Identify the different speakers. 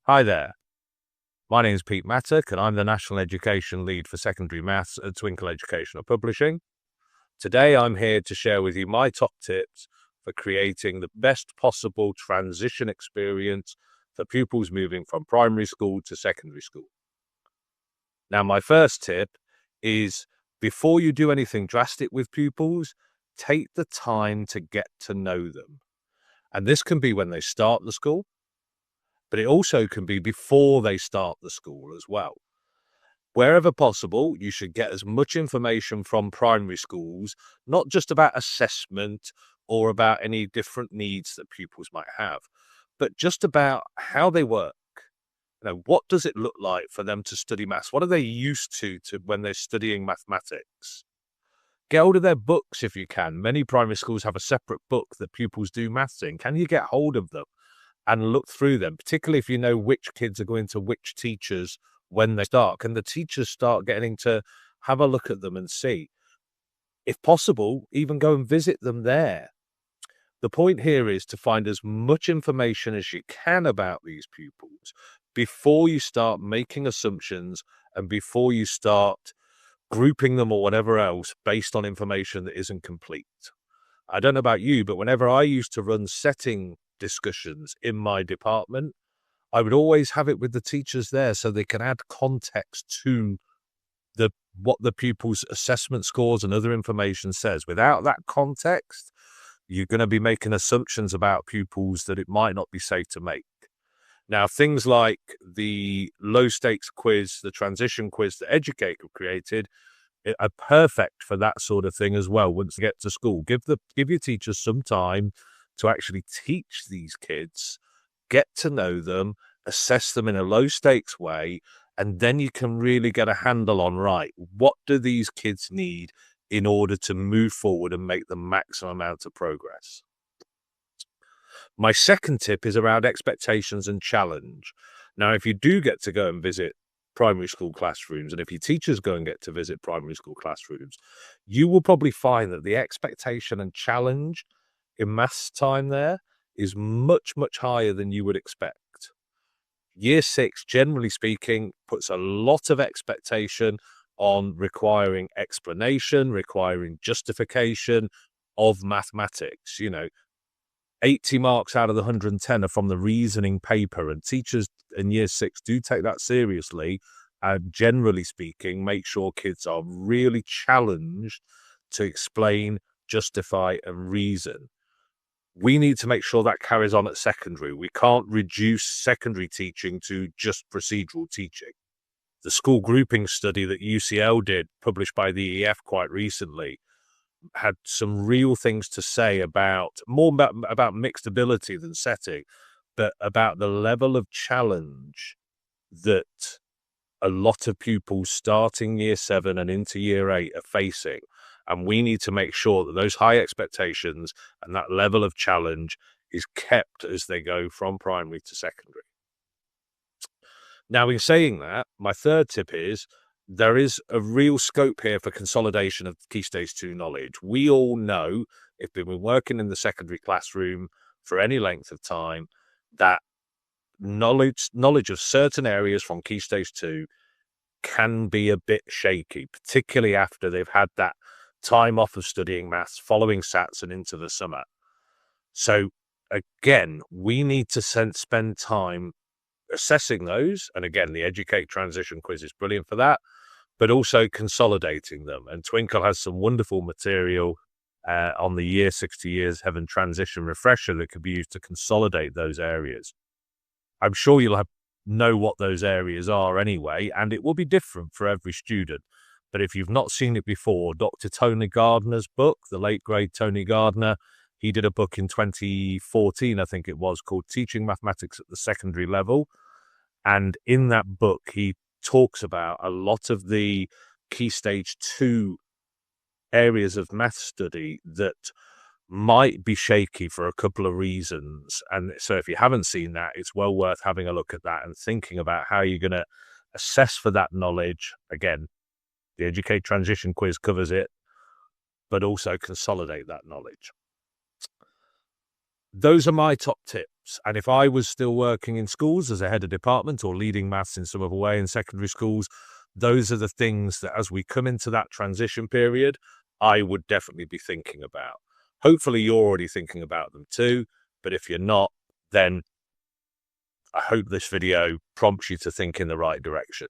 Speaker 1: Hi there. My name is Pete Mattock, and I'm the National Education Lead for Secondary Maths at Twinkl Educational Publishing. Today, I'm here to share with you my top tips for creating the best possible transition experience for pupils moving from primary school to secondary school. Now, my first tip is before you do anything drastic with pupils, take the time to get to know them. And this can be when they start the school, but it also can be before they start the school as well. Wherever possible, you should get as much information from primary schools, not just about assessment or about any different needs that pupils might have, but just about how they work. What does it look like for them to study maths? What are they used to when they're studying mathematics? Get hold of their books if you can. Many primary schools have a separate book that pupils do maths in. Can you get hold of them and look through them, particularly if you know which kids are going to which teachers when they start? Can the teachers start getting to have a look at them and see? If possible, even go and visit them there. The point here is to find as much information as you can about these pupils before you start making assumptions and before you start grouping them or whatever else based on information that isn't complete. I don't know about you, but whenever I used to run setting discussions in my department, I would always have it with the teachers there so they can add context to what the pupil's assessment scores and other information says. Without that context, you're going to be making assumptions about pupils that it might not be safe to make. Now, things like the low-stakes quiz, the transition quiz that Educake have created, are perfect for that sort of thing as well. Once they get to school, give your teachers some time to actually teach these kids, get to know them, assess them in a low-stakes way, and then you can really get a handle on, right, what do these kids need in order to move forward and make the maximum amount of progress. My second tip is around expectations and challenge. Now, if you do get to go and visit primary school classrooms, and if your teachers go and get to visit primary school classrooms, you will probably find that the expectation and challenge in maths time there is much, much higher than you would expect. Year 6, generally speaking, puts a lot of expectation on requiring explanation, requiring justification of mathematics. 80 marks out of the 110 are from the reasoning paper, and teachers in year 6 do take that seriously and, generally speaking, make sure kids are really challenged to explain, justify, and reason. We need to make sure that carries on at secondary. We can't reduce secondary teaching to just procedural teaching. The school grouping study that UCL did, published by the EF quite recently, had some real things to say about mixed ability than setting, but about the level of challenge that a lot of pupils starting year 7 and into year 8 are facing. And we need to make sure that those high expectations and that level of challenge is kept as they go from primary to secondary. Now, in saying that, my third tip is there is a real scope here for consolidation of Key Stage 2 knowledge. We all know, if we've been working in the secondary classroom for any length of time, that knowledge of certain areas from Key Stage 2 can be a bit shaky, particularly after they've had that time off of studying maths following SATs and into the summer. So again, we need to spend time assessing those. And again, the Educate transition quiz is brilliant for that, but also consolidating them. And Twinkl has some wonderful material on the year 6 to year 7 transition refresher that could be used to consolidate those areas. I'm sure you'll know what those areas are anyway, and it will be different for every student. But if you've not seen it before, Dr. Tony Gardner's book, the late great Tony Gardner, he did a book in 2014, I think it was, called Teaching Mathematics at the Secondary Level. And in that book, he talks about a lot of the Key Stage 2 areas of math study that might be shaky for a couple of reasons. And so if you haven't seen that, it's well worth having a look at that and thinking about how you're going to assess for that knowledge. Again, the Educate Transition quiz covers it, but also consolidate that knowledge. Those are my top tips. tips. And if I was still working in schools as a head of department or leading maths in some other way in secondary schools, those are the things that as we come into that transition period, I would definitely be thinking about. Hopefully you're already thinking about them too, but if you're not, then I hope this video prompts you to think in the right direction.